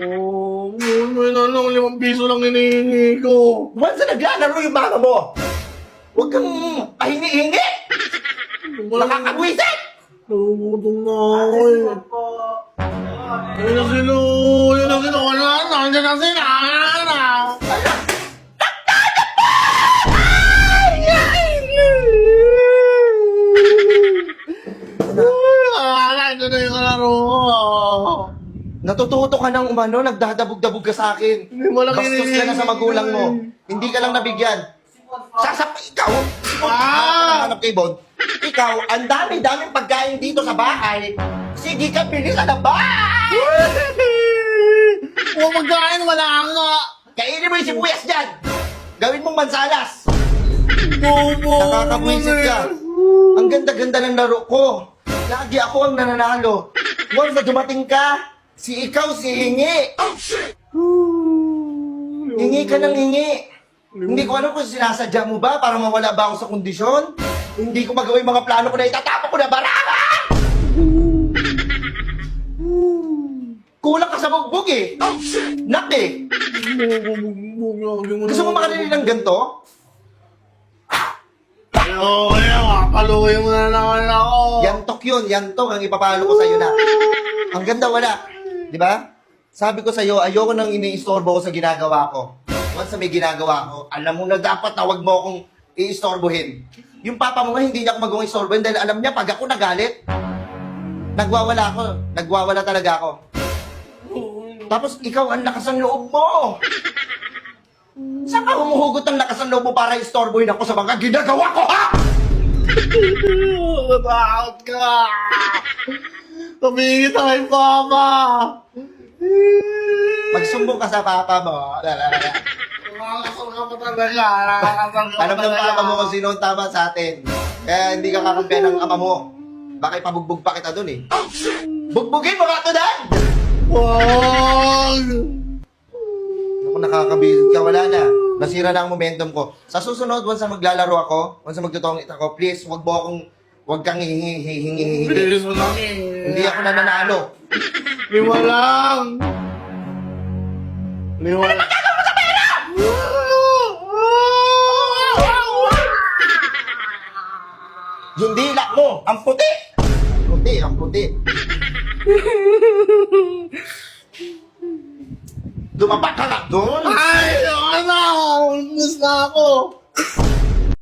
Oh, may na lang, 5 piso lang hinihingi ko. Once na naglalaro yung mama mo, huwag kang pahingi-hingi! Nakakabwisit! Nagugutom na ako eh. Yun na sila, wala na, nandiyan na sila, ito na yung kalaro ko. Natututo ka ng umano, nagdadabog-dabog ka sa akin. Hindi mo lang Bastos ka na sa magulang mo. Hindi ka lang nabigyan. Ikaw? Hanap kay Bod. Ikaw, ang dami-daming pagkain dito sa bahay. Sige ka, bilisan na bahay! Huwag magkain, wala nga. Kainin mo yung sibuyas dyan! Gawin mong mansalas! Bobo. Nakakabwisit ka. Ang ganda-ganda ng laro ko. Lagi ako ang nananalo. Once na dumating ka, si hingi. Hingi ka ng hingi. Hindi ko alam kung sinasadya mo ba para mawala ba ako sa kondisyon. Hindi ko magawa yung mga plano ko na itatapon ko na barangan! Kulang ka sa bugbog eh. Nak eh. Gusto mo makarinig ng ganito? Kaya, kaluwi mo na naman ako. Yantok yun, yantok ang ipapalo ko sa'yo na. Ang ganda wala. Di ba? Sabi ko sa'yo, ayoko nang iniistorbo ko sa ginagawa ko. Once na may ginagawa ko, alam mo na dapat na huwag mo akong iistorbohin. Yung papa mo nga, hindi niya ako magawang istorbohin dahil alam niya, pag ako nagalit, nagwawala talaga ako. Tapos ikaw, ang lakas ng loob mo. Saan ka humuhugot ng lakas ng loob mo para istorbohin ako sa mga ginagawa ko, ha? Matakot ka. Tumingin na kay Papa. Magsumbong ka sa papa mo. Nakakasal ka pa talaga. Nakakasal ka pa Alam ng papa mo kung sino ang tama sa atin. Kaya hindi ka kakampihan ng ama mo. Baka ipabugbog pa kita dun eh. Bugbugin mo ka to, Dan! Wag. Ako nakakabisit ka, wala na. Nasira na ang momentum ko. Sa susunod, once na maglalaro ako, once na magtutongit ako, please, huwag kang hihingi. Bilis mo lang eh. Hindi ako nananalo. 5 lang. 5 lang. Yung dila mo, ang puti! Ang puti. Dumapak ka na doon! Ay, ano? Miss na ako.